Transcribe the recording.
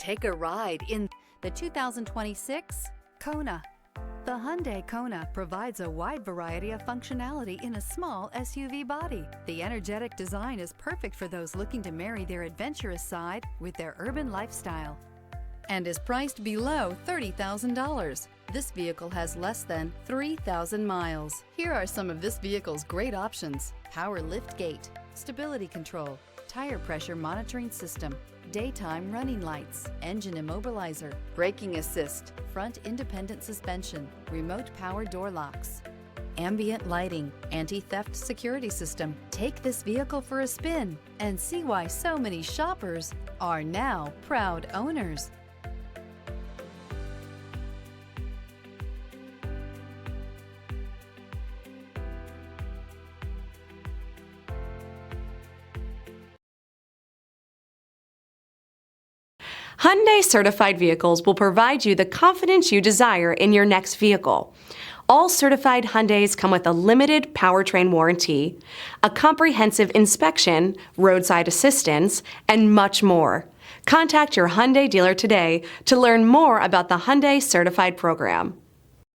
Take a ride in the 2026 KONA. The Hyundai KONA provides a wide variety of functionality in a small SUV body. The energetic design is perfect for those looking to marry their adventurous side with their urban lifestyle and is priced below $30,000. This vehicle has less than 3,000 miles. Here are some of this vehicle's great options: power lift gate, stability control, tire pressure monitoring system, daytime running lights, engine immobilizer, braking assist, front independent suspension, remote power door locks, ambient lighting, anti-theft security system. Take this vehicle for a spin and see why so many shoppers are now proud owners. Hyundai certified vehicles will provide you the confidence you desire in your next vehicle. All certified Hyundais come with a limited powertrain warranty, a comprehensive inspection, roadside assistance, and much more. Contact your Hyundai dealer today to learn more about the Hyundai Certified program.